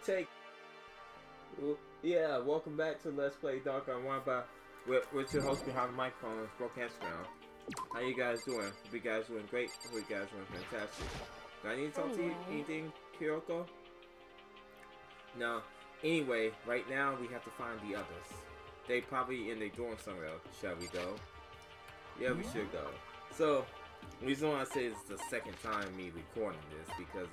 take. Yeah, welcome back to Let's Play Danganronpa with your host behind the microphone, BrokenHexagram. How you guys doing? Hope you guys doing great. Hope you guys doing fantastic. Do I need to talk to you? Anything, Kyoko? No. Anyway, right now we have to find the others. They probably in their dorm somewhere. Shall we go? Yeah, we should go. So, the reason why I say it's the second time me recording this because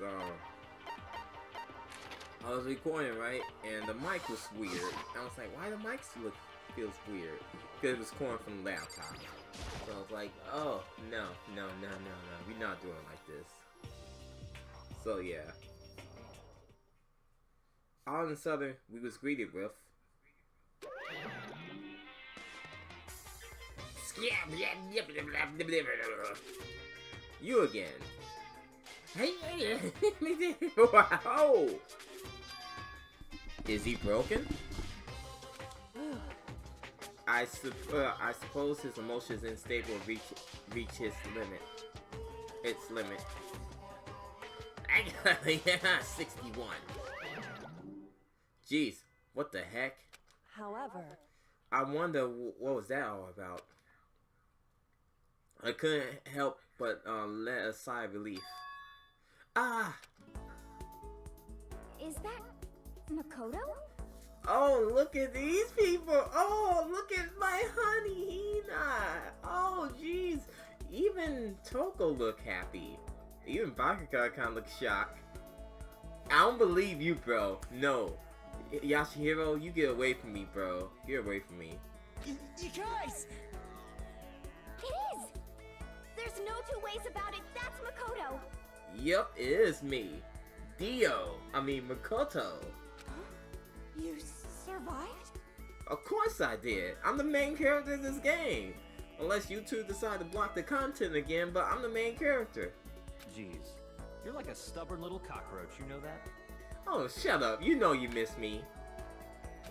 I was recording, right, and the mic was weird. I was like, why the mic feels weird? Because it was calling from the laptop. So I was like, oh, no, we're not doing it like this. So yeah. All of a sudden, we was greeted with you again. Hey, wow. Is he broken? I suppose his emotions unstable reach his limit. Its limit. Yeah, 61. Jeez, what the heck? However, I wonder what was that all about. I couldn't help but let a sigh of relief. Ah! is that Makoto? Oh, look at these people! Oh, look at my honey Hina! Oh, jeez! Even Toko look happy. Even Bakuga kind of look shocked. I don't believe you, bro. No. Yashihiro, you get away from me, bro. Get away from me. You guys! It is! There's no two ways about it, that's Makoto! Yep, it is me. Makoto. You survived? Of course I did. I'm the main character in this game. Unless you two decide to block the content again, but I'm the main character. Jeez, you're like a stubborn little cockroach, you know that? Oh, shut up. You know you miss me.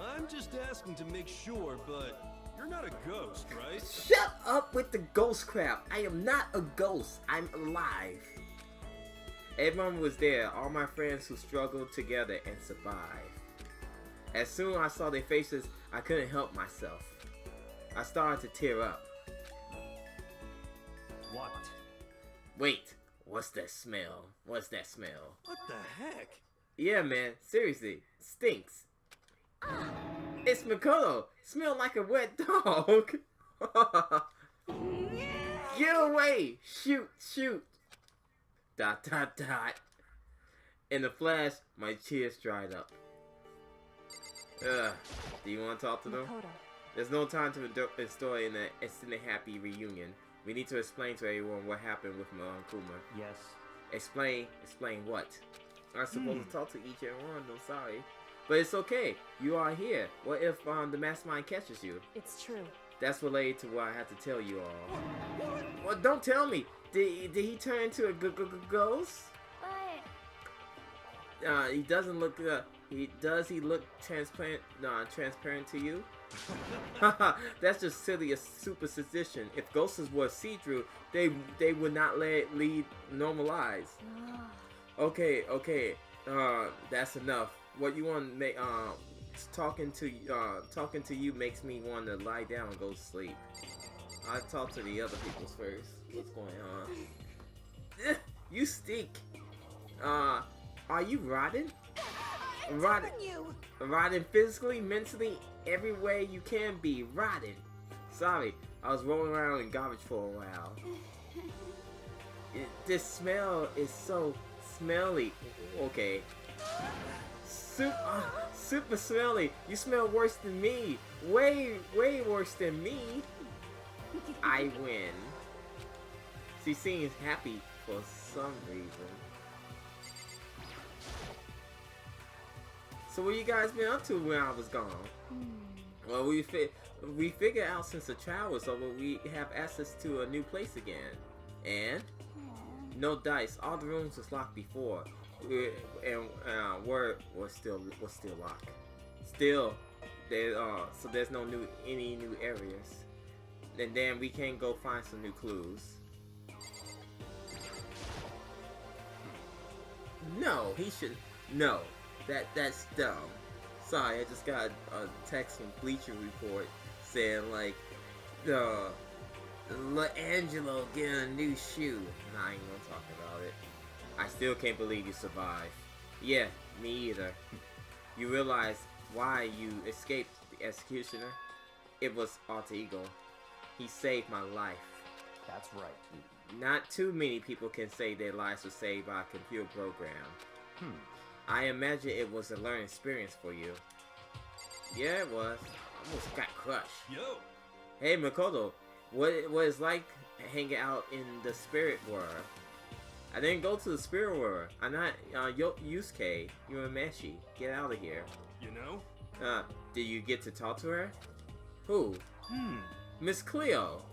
I'm just asking to make sure, but you're not a ghost, right? Shut up with the ghost crap. I am not a ghost. I'm alive. Everyone was there. All my friends who struggled together and survived. As soon as I saw their faces, I couldn't help myself. I started to tear up. What? Wait, what's that smell? What's that smell? What the heck? Yeah, man, seriously, stinks. It's Makoto. Smell like a wet dog. Get away! Shoot! ... In a flash, my tears dried up. Do you want to talk to them? Makoto. There's no time to install an instant happy reunion. We need to explain to everyone what happened with Kuma. Yes. Explain what? I'm supposed to talk to each and one, I'm sorry. But it's okay, you are here. What if the mastermind catches you? It's true. That's related to what I have to tell you all. Well, don't tell me. Did he turn into a ghost? But He doesn't look. Does he look transparent? Transparent to you? That's just silly superstition. If ghosts were see-through, they would not let it lead normal lives. Okay. That's enough. What you want to make? Talking to you makes me want to lie down and go to sleep. I talk to the other people first. What's going on? You stink. Are you rotten? Rotten physically, mentally, every way you can be. Rotten. Sorry, I was rolling around in garbage for a while. This smell is so smelly. Okay. Super smelly. You smell worse than me. Way worse than me. I win. She seems happy for some reason. So what you guys been up to when I was gone? Well, we figured out since the trial was over, we have access to a new place again. And no dice. All the rooms was locked before. And word was still locked. Still, so there's no any new areas. And then we can go find some new clues. No, he should. No, That's dumb. Sorry, I just got a text from Bleacher Report saying like, Angelo getting a new shoe. Nah, I ain't gonna talk about it. I still can't believe you survived. Yeah, me either. You realize why you escaped the executioner? It was Alter Ego. He saved my life. That's right. Not too many people can say their lives were saved by a computer program. I imagine it was a learning experience for you. Yeah, it was. I almost got crushed. Yo! Hey, Makoto, what it's like hanging out in the spirit world? I didn't go to the spirit world. I'm not Yusuke. You're a Meshi. Get out of here. You know? Did you get to talk to her? Who? Miss Cleo.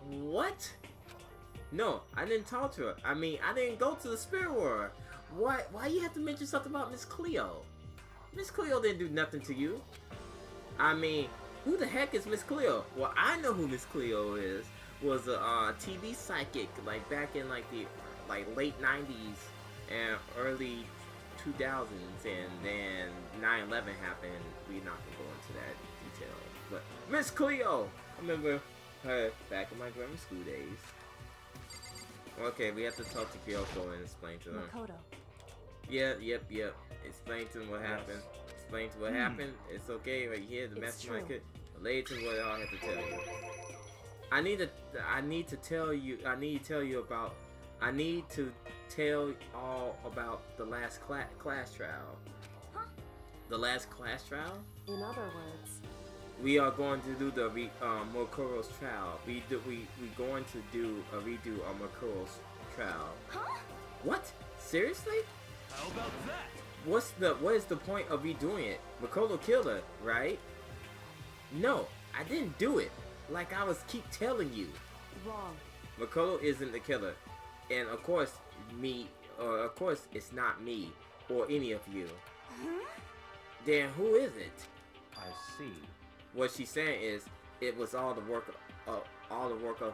What? No, I didn't talk to her. I mean, I didn't go to the spirit world. Why you have to mention something about Miss Cleo? Miss Cleo didn't do nothing to you. I mean, who the heck is Miss Cleo? Well, I know who Miss Cleo is. Was a TV psychic, like back in like the late 90s and early 2000s, and then 9/11 happened. We're not gonna go into that detail. But Miss Cleo, I remember her back in my grammar school days. Okay, we have to talk to Kyoko and explain to them. Makoto. Yeah, yep. Explain to them what happened. Explain to what happened. It's okay right here. The mastermind could relate to what I have to tell you. I need to tell you all about the last class trial. Huh? The last class trial? In other words, We are going to do the Mokuro's trial. We going to do a redo of Mokuro's trial. Huh? What? Seriously? How about that? What is the point of redoing it? Makoto killed her, right? No, I didn't do it. Like I was keep telling you. wrong. Makoto isn't the killer. And of course it's not me or any of you. Then who is it? I see. What she's saying is it was all the work of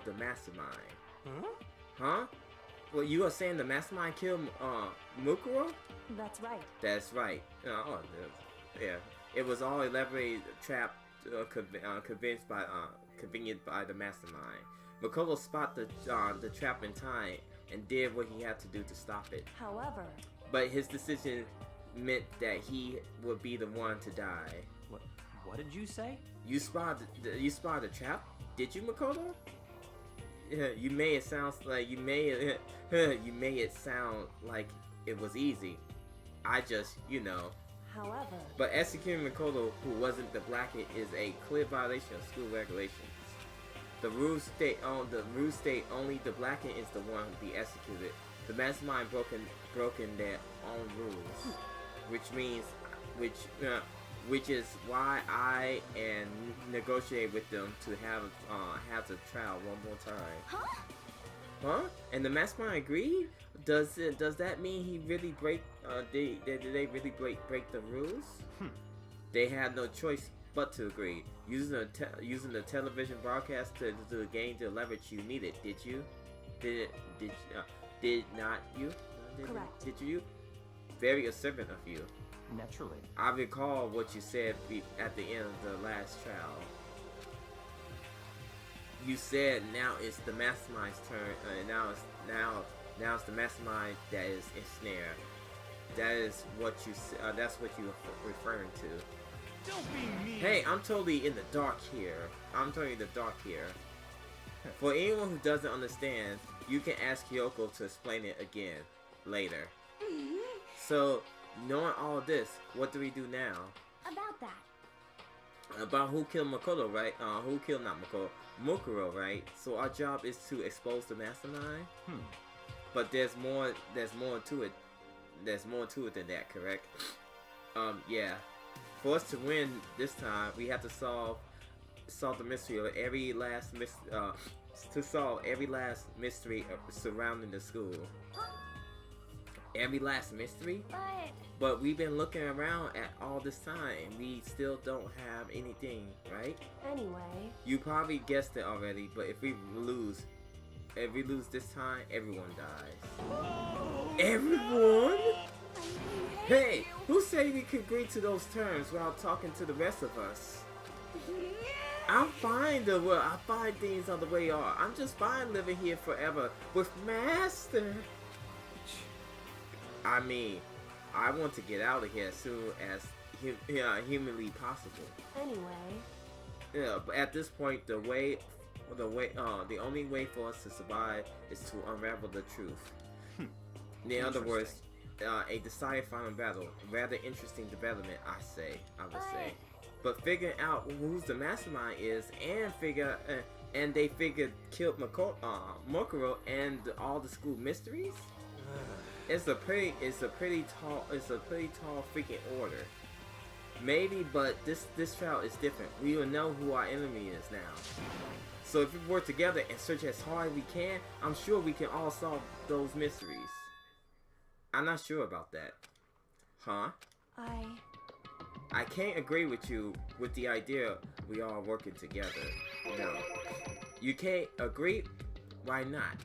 the mastermind. Huh? Well, you are saying the mastermind killed Mukuro? That's right. That's right. Yeah. It was all elaborated trap convenient by the mastermind. Makoto spotted the trap in time and did what he had to do to stop it. However, But his decision meant that he would be the one to die. What did you say? You spotted the trap? Did you, Makoto? You made it sound like it sound like it was easy. I just, however, But executing Makoto, who wasn't the Blackhead, is a clear violation of school regulations. The rules state only the Blackhead is the one to be executed. The mastermind broken their own rules, which is why I negotiate with them to have the trial one more time. Huh? And the mastermind agreed? Does that mean he really did they really break the rules? They had no choice but to agree. Using the television broadcast to gain the leverage you needed. Did you? Did not you? Correct. Did you? Very observant of you. Naturally. I recall what you said at the end of the last trial. You said now it's the mastermind's turn, and now it's the mastermind that is ensnared. That is what you. That's what you are referring to. Don't be mean. Hey, I'm totally in the dark here. For anyone who doesn't understand, you can ask Kyoko to explain it again later. So, knowing all this, what do we do now? About that. About who killed Makoto, right? Who killed not Makoto? Mukuro, right? So our job is to expose the mastermind. But there's more to it. There's more to it than that, correct? Yeah. For us to win this time, we have to solve the mystery of every last mystery surrounding the school. Every last mystery? But we've been looking around at all this time and we still don't have anything, right? anyway, You probably guessed it already, but if we lose this time, everyone dies. Everyone? I Hey, who said we could agree to those terms while talking to the rest of us? I'm fine I find things on the way are. I'm just fine living here forever with Master. I mean, I want to get out of here as soon as humanly possible. Anyway, Yeah, but at this point, the only way for us to survive is to unravel the truth. In other words, a decided final battle. Rather interesting development, I would say. But figuring out who's the mastermind is, and they killed Mokuro and all the school mysteries. It's a pretty tall freaking order. Maybe, but this trial is different. We will know who our enemy is now. So if we work together and search as hard as we can, I'm sure we can all solve those mysteries. I'm not sure about that. Huh? I can't agree with you with the idea we all working together. No. You can't agree? Why not?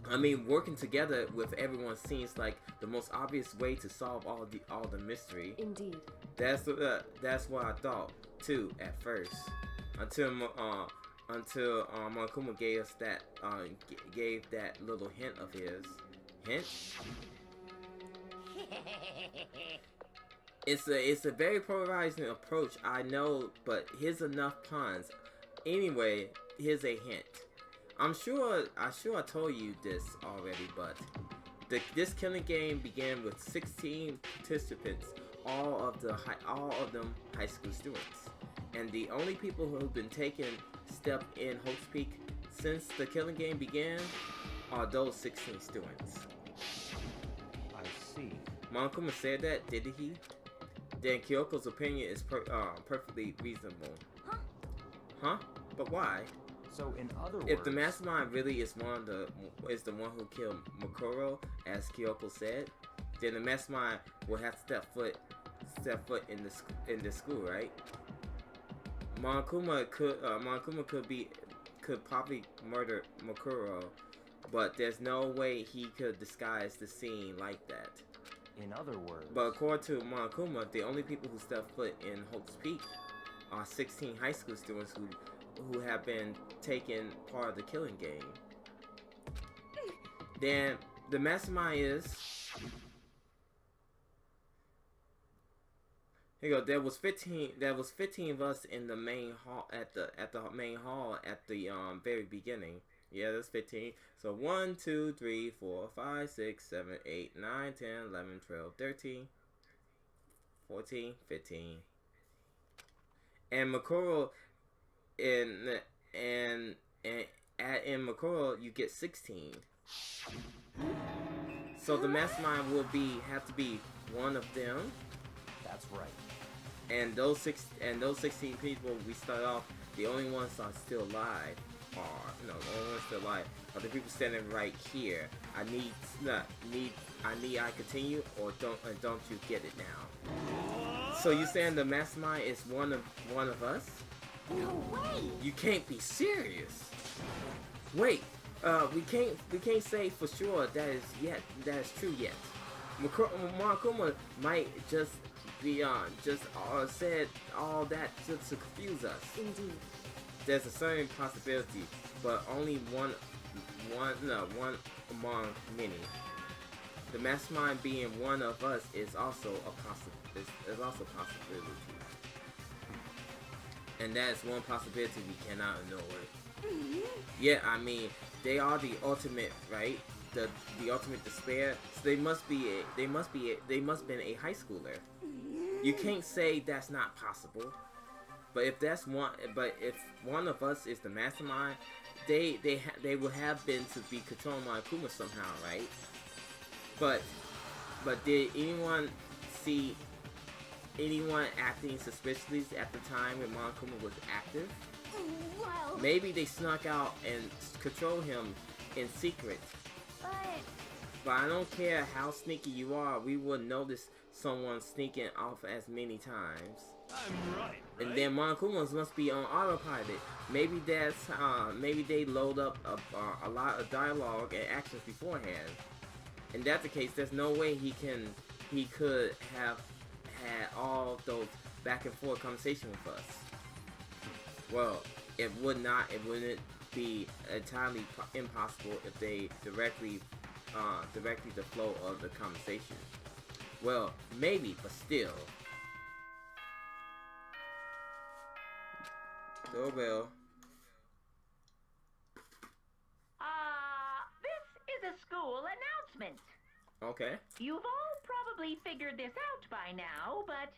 I mean, working together with everyone seems like the most obvious way to solve all the mystery. indeed. That's what I thought too at first. Until Monokuma gave us gave that little hint of his. Hint? It's a very polarizing approach, I know, but here's enough puns. Anyway, here's a hint. I told you this already, but this killing game began with 16 participants, all of them high school students, and the only people who have been taken step in Hope's Peak since the killing game began are those 16 students. I see. Monokuma said that, did he? Then Kyoko's opinion is perfectly reasonable. Huh? But why? So in other words, If the mastermind really is the one who killed Mokuro, as Kyoko said, then the mastermind will have to step foot in the school, right? Monokuma could probably murder Mokuro, but there's no way he could disguise the scene like that. in other words, But according to Monokuma, the only people who step foot in Hope's Peak are 16 high school students who have been taking part of the killing game. Then the mastermind is. Here you go. There was 15 of us in the main hall at the main hall at the very beginning. Yeah, that's 15. So 1, 2, 3, 4, 5, 6, 7, 8, 9, 10, 11, 12, 13, 14, 15. And Mokuro in Mokuro you get 16. So the mastermind will have to be one of them. that's right. And those 16 people we start off, the only ones are still alive the only ones still alive are the people standing right here. I continue or don't you get it now? So you saying the mastermind is one of us? No way! You can't be serious. Wait, we can't say for sure that is true yet. Monokuma might just be said all that just to confuse us. Indeed. There's a certain possibility, but only one among many. The mastermind being one of us is also a possibility, and that is one possibility we cannot ignore. Yeah, I mean they are the ultimate, right? The ultimate despair. So they must been a high schooler. You can't say that's not possible. But if one of us is the mastermind, they will have been to be controlling Monokuma somehow, right? But did anyone see anyone acting suspiciously at the time when Monokuma was active? Well, Maybe they snuck out and control him in secret. But I don't care how sneaky you are, we will notice someone sneaking off as many times. I'm right. And then Monokuma must be on autopilot. Maybe maybe they load up a lot of dialogue and actions beforehand. And that's the case, there's no way he can he could have had all those back and forth conversations with us. Well, it wouldn't be entirely impossible if they directly the flow of the conversation. Well, maybe, but still. Doorbell. This is a school announcement. Okay. You've all probably figured this out by now, but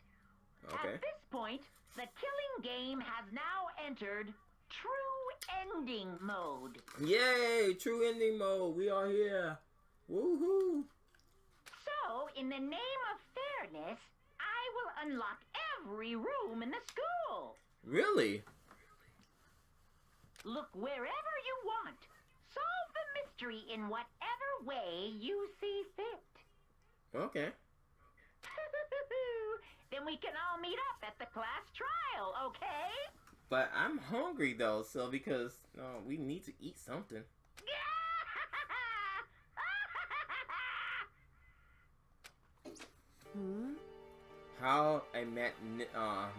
Okay. at this point, the killing game has now entered true ending mode. Yay! True ending mode. We are here. Woohoo! So, in the name of fairness, I will unlock every room in the school. Really? Look wherever you want. Solve the mystery in whatever way you see fit. Okay. Then we can all meet up at the class trial, okay? But I'm hungry though, so because we need to eat something. How a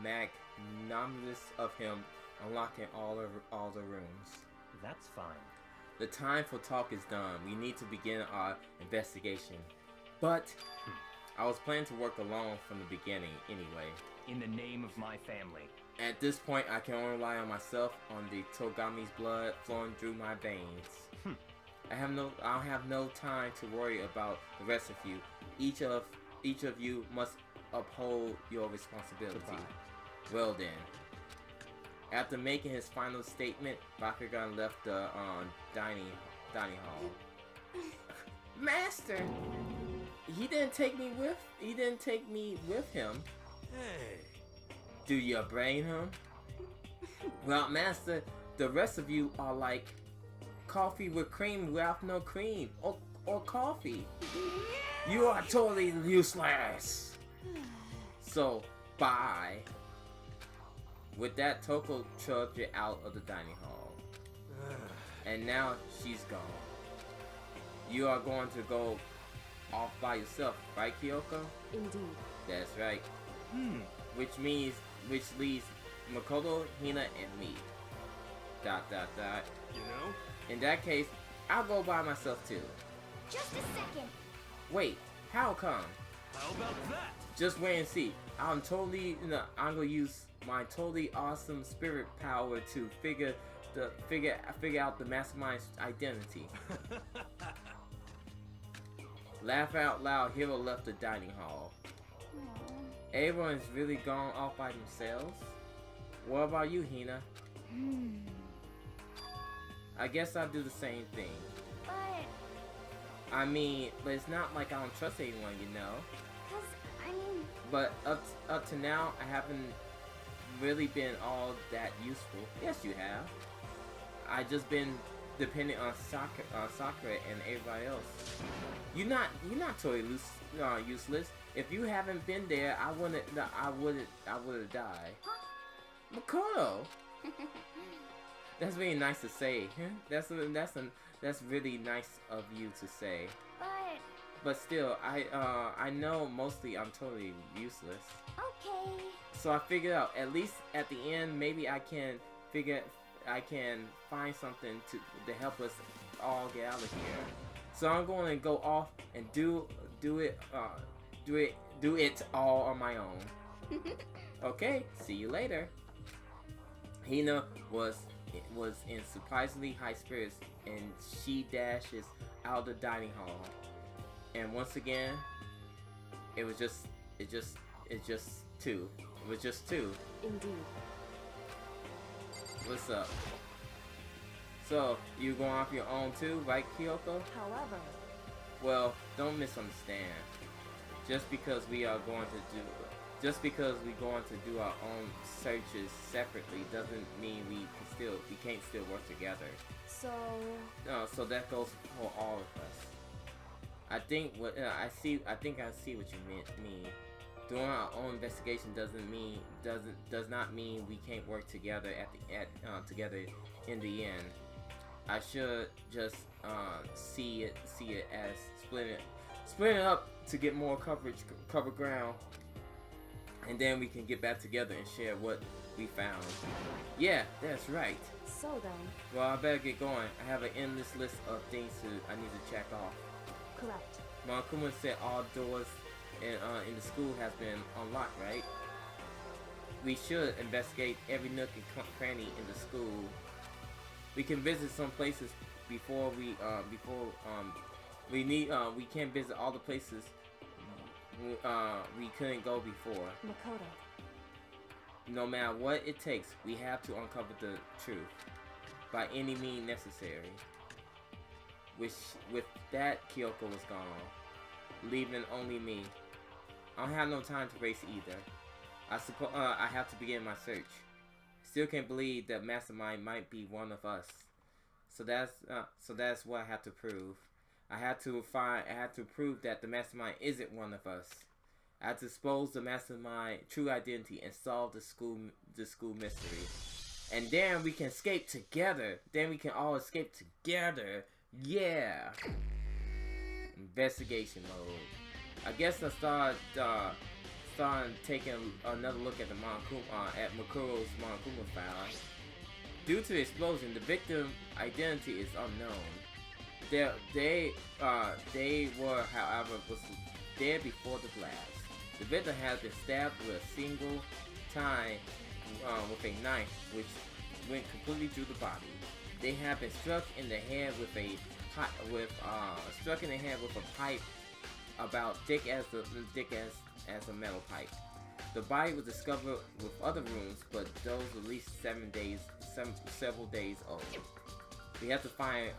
magnanimous of him unlocking all the rooms. That's fine. The time for talk is done. We need to begin our investigation. But I was planning to work alone from the beginning anyway. In the name of my family. At this point, I can only rely on myself, on the Togami's blood flowing through my veins. I don't have no time to worry about the rest of you. Each of you must uphold your responsibility. Goodbye. Well then. After making his final statement, Bakugan left the dining hall. Master, he didn't take me with him. Hey. Do you blame him? Well, Master, the rest of you are like coffee with cream without no cream, or coffee. You are totally useless. So, bye. With that, Toko shoved you out of the dining hall. And now she's gone. You are going to go off by yourself, right, Kyoko? Indeed. That's right. Which leaves Makoto, Hina, and me. ... You know? In that case, I'll go by myself too. Just a second. Wait, how come? How about that? Just wait and see. I'm gonna use my totally awesome spirit power to figure out the mastermind's identity. Laugh out loud, Hiro left the dining hall. Everyone's really gone off by themselves? What about you, Hina? I guess I'll do the same thing. But I mean, but it's not like I don't trust anyone, you know? Cause, But up to now, I haven't really been all that useful. Yes, you have. I just been dependent on Sakura and everybody else. You're not totally useless. If you haven't been there, I would have died. Makoto. That's really nice to say. That's really nice of you to say. But still, I know mostly I'm totally useless. okay. So I figured out, at least at the end, maybe I can find something to help us all get out of here. So I'm going to go off and do it all on my own. Okay, see you later. Hina was in surprisingly high spirits, and she dashes out of the dining hall. And once again, it was just two. It was just two. Indeed. What's up? So, you going off your own too, right, Kyoko? However, Well, don't misunderstand. Just because we're going to do our own searches separately doesn't mean we can't still work together. so No, so that goes for all of us. I think I see what you mean. Doing our own investigation does not mean we can't work together together in the end. I should just see it as splitting up to get more cover ground, and then we can get back together and share what we found. Yeah, that's right. So then, Well, I better get going. I have an endless list of things I need to check off. correct. Monokuma said all doors in the school has been unlocked, right? We should investigate every nook and cranny in the school. We can visit some places before we can't visit all the places we couldn't go before. Makoto. No matter what it takes, we have to uncover the truth by any means necessary. With that, Kyoko was gone, leaving only me. I don't have no time to race either. I suppose I have to begin my search. Still can't believe that Mastermind might be one of us. So that's what I have to prove. I had to prove that the Mastermind isn't one of us. I had to expose the Mastermind true identity and solve the school mystery. And then we can escape together. Then we can all escape together. Yeah. Investigation mode. I guess I started taking another look at the Makoto's Monokuma file. Due to the explosion, the victim identity is unknown. They were, however, was dead before the blast. The victim has been stabbed with a single time with a knife, which went completely through the body. They have been struck in the head with a pipe about thick as a metal pipe. The body was discovered with other wounds, but those at least several days old. We have to find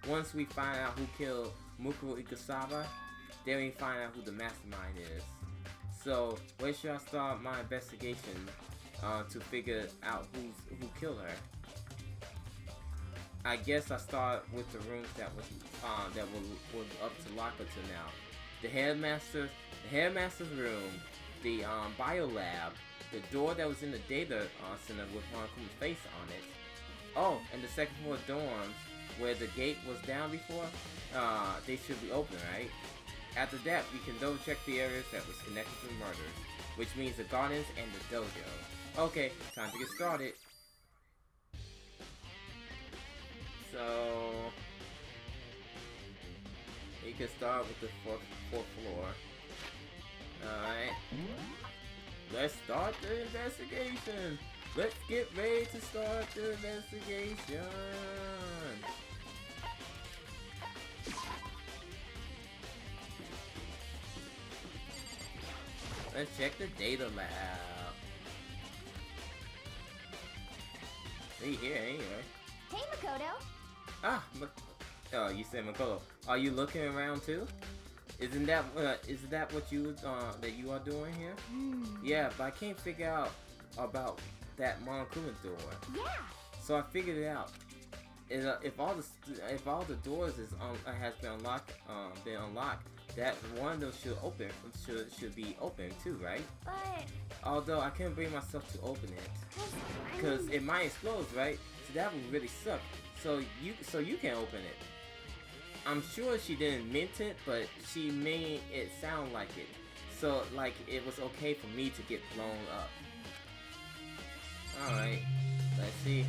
once we find out who killed Mukuro Ikusawa, then we find out who the Mastermind is. So where should I start my investigation to figure out who killed her? I guess I start with the rooms that was up to lock until now. The headmaster's room, the bio lab, the door that was in the data center with Monokuma's face on it. Oh, and the second floor dorms where the gate was down before. They should be open, right? After that, we can double check the areas that was connected to the murders, which means the gardens and the dojo. Okay, time to get started. So you can start with the fourth floor. Alright. Let's start the investigation. Let's get ready to start the investigation. Let's check the data lab. See here anyway. Hey, Makoto. Ah, oh, you said Makoto. Are you looking around too? Isn't that what you that you are doing here? Yeah, but I can't figure out about that Monokuma door. Yeah. So I figured it out. If all the doors has been unlocked, that one of those should be open too, right? But Although I couldn't bring myself to open it because it might explode, right? So that would really suck. So you can't open it. I'm sure she didn't mint it, but she made it sound like it. So like it was okay for me to get blown up. Alright, let's see.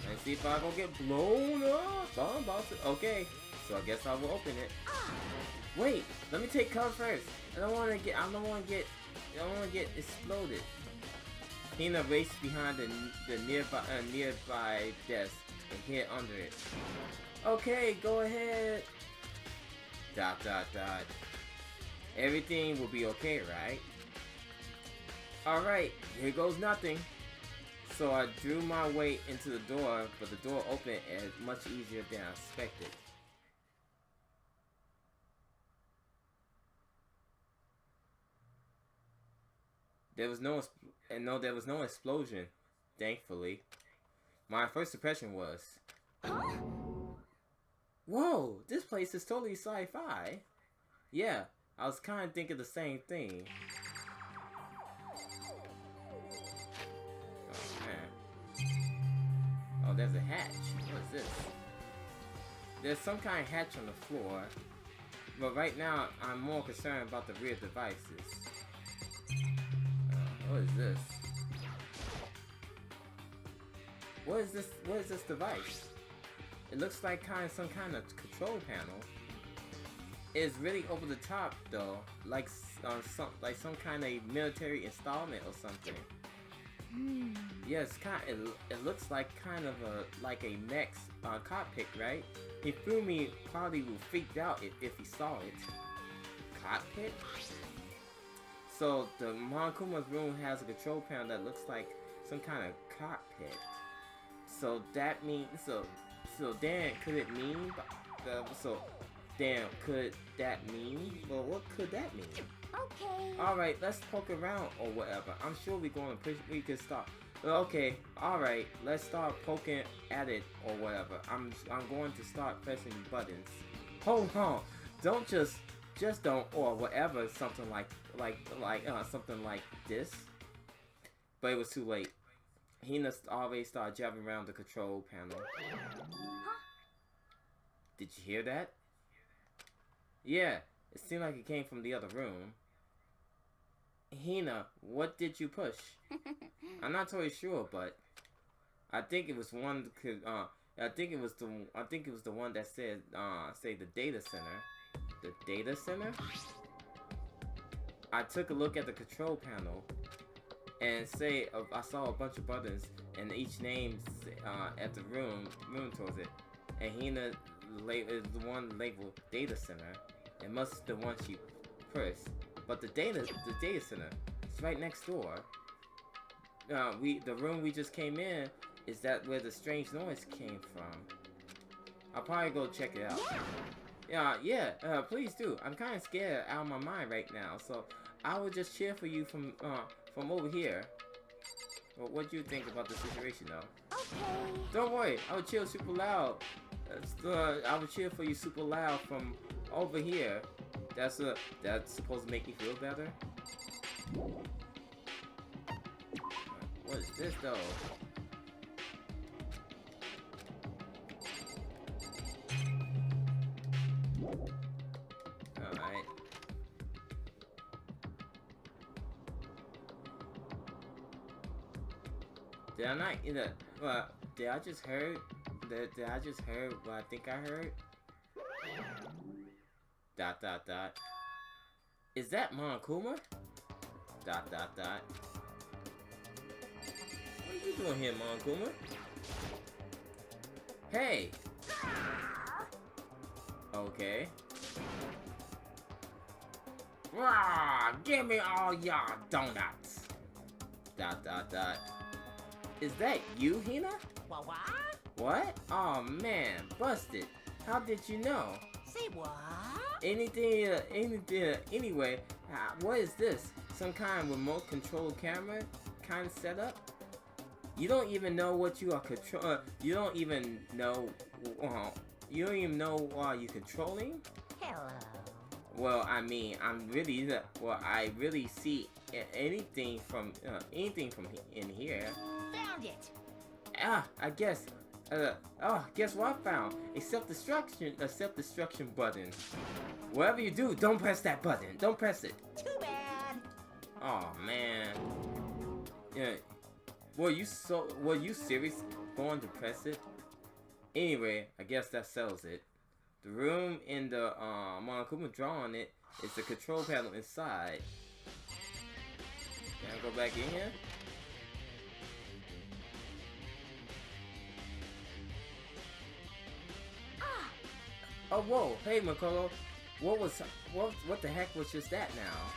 Let's see if I gonna get blown up. I'm about to. Okay, so I guess I will open it. Wait, let me take cover first. I don't wanna get exploded. Hina raced behind the nearby desk and hid under it. Okay, go ahead. ... Everything will be okay, right? Alright, here goes nothing. So I drew my way into the door, but the door opened much easier than I expected. There was no explosion, thankfully. My first impression was, whoa, this place is totally sci-fi. Yeah, I was kind of thinking the same thing. Oh man. Oh, there's a hatch. What is this? There's some kind of hatch on the floor. But right now, I'm more concerned about the rear devices. What is this? What is this? What is this device? It looks like some kind of control panel. It's really over the top though, like some kind of military installment or something. Yeah, it looks like kind of a mech's cockpit, right? Hifumi probably would freaked out if he saw it. Cockpit? So the Monkuma's room has a control panel that looks like some kind of cockpit. So that means so Dan, could it mean? Dan, could that mean? Well, what could that mean? Okay. All right, let's poke around or whatever. I'm sure we're going to push. We could start. Okay, all right, let's start poking at it or whatever. I'm going to start pressing buttons. Hold on, don't just don't or whatever. Something like something like this. But it was too late. Hina already started jabbing around the control panel. Huh? Did you hear that? Yeah, it seemed like it came from the other room. Hina, what did you push? I'm not totally sure, but I think it was one. I think it was the one that said, say the data center. The data center. I took a look at the control panel, and I saw a bunch of buttons, and each name at the room towards it, and Hina is the one labeled data center. It must be the one she pressed. But the data center, it's right next door. The room we just came in, is that where the strange noise came from? I'll probably go check it out. Yeah, please do. I'm kind of scared out of my mind right now, so I will just cheer for you from over here. Well, what do you think about the situation, though? Okay. Don't worry, I will cheer super loud. I will cheer for you super loud from over here. That's supposed to make me feel better. What is this though? Alright. Did I not did I just heard what I think I heard? ... Is that Monokuma? ... What are you doing here, Monokuma? Hey! Okay. Rah! Give me all y'all donuts! ... Is that you, Hina? What? What? Oh man, busted. How did you know? Say what? Anyway, what is this? Some kind of remote control camera kind of setup? You don't even know what you are you don't even know you're controlling? Hello. Well, I mean, I really see anything from in here. Found it. I guess. Guess what I found? A self-destruction button. Whatever you do, don't press that button. Don't press it. Too bad. Oh man. Yeah. Were you serious going to press it? Anyway, I guess that settles it. The room in the Monokuma drawing it is the control panel inside. Can I go back in here? Oh whoa, hey Makoto, what the heck was just that now?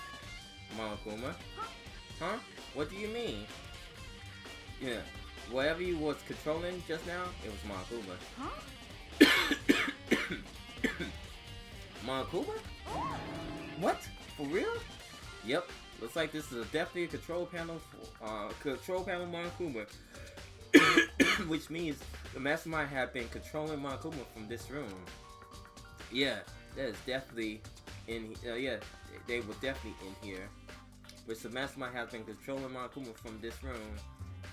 Monokuma? Huh? What do you mean? Yeah, whatever you was controlling just now, it was Monokuma. Huh? Monokuma? What? For real? Yep. Looks like this is definitely a control panel Monokuma. Which means the mastermind have been controlling Monokuma from this room. Yeah, that is definitely in. Yeah, they were definitely in here. Which the mastermind has been controlling Monokuma from this room,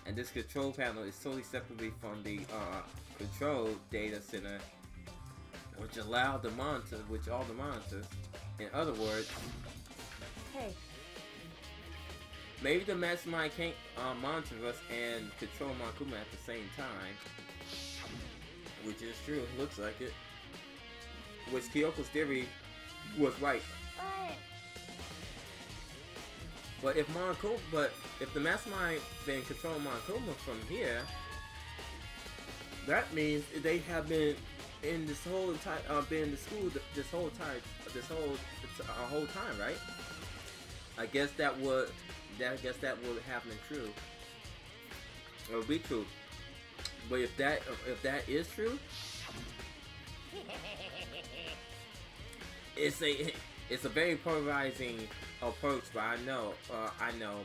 and this control panel is totally separately from the control data center. which allow the monitor, which all the monitors, in other words, Hey, maybe the mastermind can't monitor us and control Monokuma at the same time, which is true, looks like it. Which Kyoko's theory was right. But if the mastermind been controlling Monokuma from here, that means they have been in this whole entire been in the school this whole time, right? I guess that would have been true. It would be true. But if that is true, it's a very polarizing approach. But I know,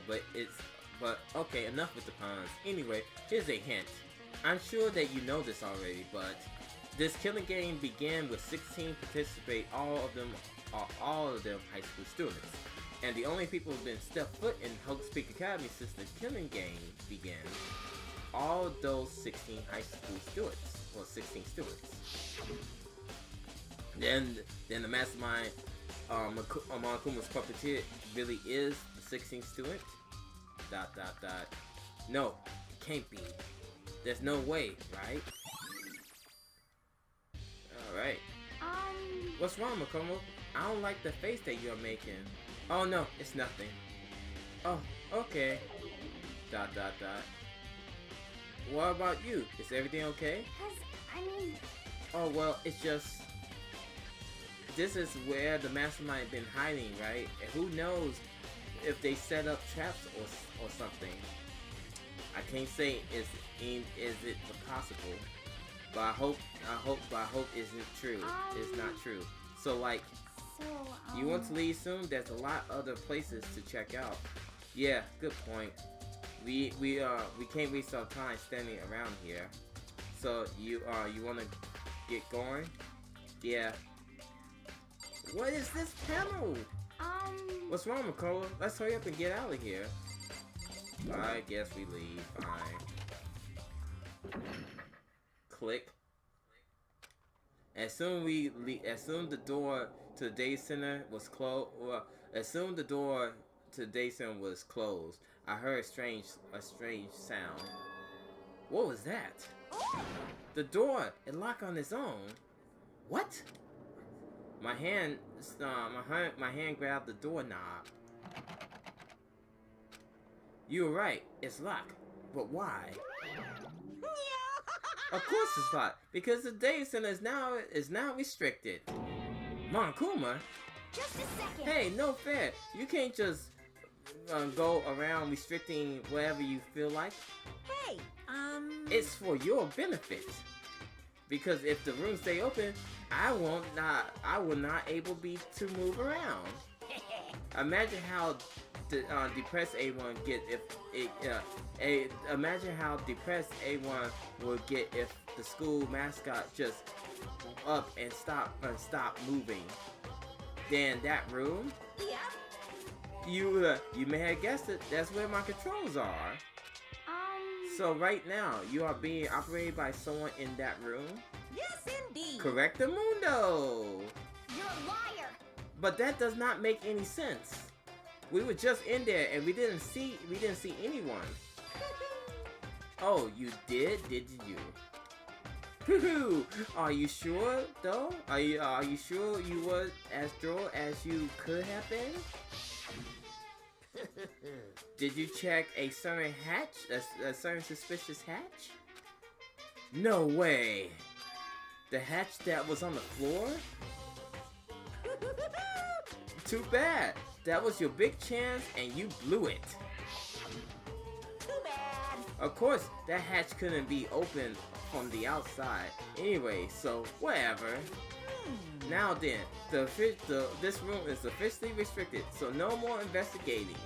but okay, enough with the puns. Anyway, here's a hint. I'm sure that you know this already, but this killing game began with 16 participate, all of them high school students. And the only people who've been step foot in Hope's Peak Academy since the killing game began, all those 16 high school students, or 16 students. Then the mastermind, Monokuma's puppeteer, really is the 16th student? ... No, it can't be. There's no way, right? Alright. What's wrong, Monokuma? I don't like the face that you're making. Oh no, it's nothing. Oh, okay. ... What about you? Is everything okay? Oh well, it's just... This is where the mastermind been hiding, right? And who knows if they set up traps or something. I can't say is it possible, but I hope isn't true. It's not true. So like, you want to leave soon? There's a lot other places to check out. Yeah, good point. We can't waste our time standing around here. So you wanna get going? Yeah. What is this panel? What's wrong, Makola? Let's hurry up and get out of here. I guess we leave. Fine. Click. As soon the door to the day center was closed. Well, as soon the door to the day center was closed, I heard a strange sound. What was that? The door, it locked on its own. What? My hand grabbed the doorknob. You were right, it's locked. But why? Of course it's locked, because the day center is now restricted. Monokuma? Just a second. Hey, no fair. You can't just go around restricting whatever you feel like. Hey, It's for your benefit. Because if the rooms stay open, I will not able be to move around. Imagine how depressed A1 get if imagine how depressed A1 would get if the school mascot just up and stop moving. Then that room, you may have guessed it. That's where my controls are. So right now, you are being operated by someone in that room? yes indeed. Correctamundo! You're a liar. But that does not make any sense. We were just in there and we didn't see anyone. Oh, you didn't you? Woohoo! Are you sure though? Are you sure you were as droll as you could have been? Did you check a certain hatch? A certain suspicious hatch? No way! The hatch that was on the floor? Too bad! That was your big chance and you blew it. Too bad. Of course, that hatch couldn't be opened from the outside. Anyway, so whatever. Now then, this room is officially restricted, so no more investigating.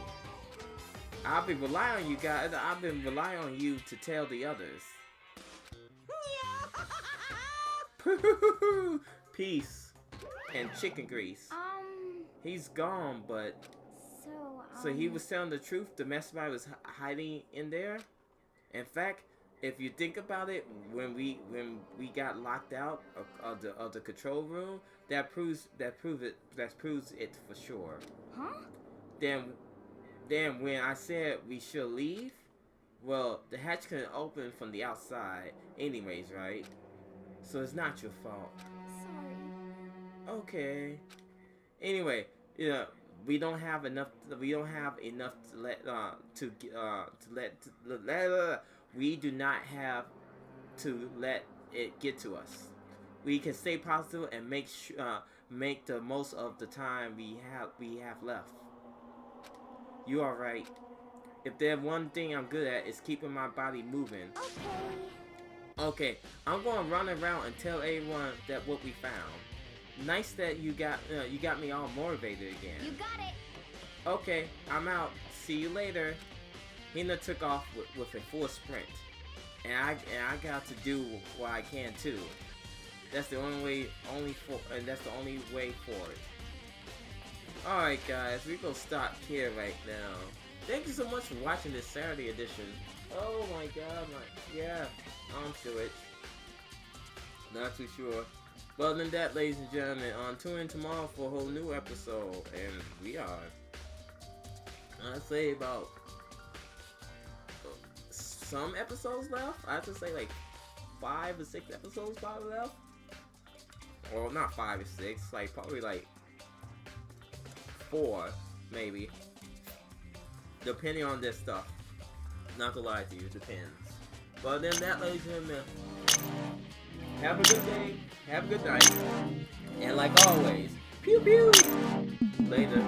I've been relying on you guys. I've been relying on you to tell the others. Peace and chicken grease. He's gone, but so he was telling the truth. The mastermind was hiding in there. In fact, if you think about it, when we got locked out of the control room, that proves it for sure. Huh? Then when I said we should leave, well, the hatch couldn't open from the outside anyways, right? So it's not your fault. Sorry. Okay. Anyway, you know, we don't have enough to let we do not have to let it get to us. We can stay positive and make the most of the time we have left. You are right. If there's one thing I'm good at, is keeping my body moving. Okay, I'm gonna run around and tell everyone that what we found. Nice that you got me all motivated again. You got it. Okay, I'm out. See you later. Hina took off with a full sprint, and I got to do what I can too. That's the only way forward. All right, guys, we gonna stop here right now. Thank you so much for watching this Saturday edition. Oh my God, yeah, I'm sure it. Not too sure. But other than that, ladies and gentlemen, tune in tomorrow for a whole new episode, and we are, I'd say about some episodes left. I have to say like 5 or 6 episodes probably left. Well, not 5 or 6, like probably like 4, maybe. Depending on this stuff. Not gonna lie to you, it depends. But other than that, ladies and gentlemen, have a good day, have a good night, and like always, pew pew! Later.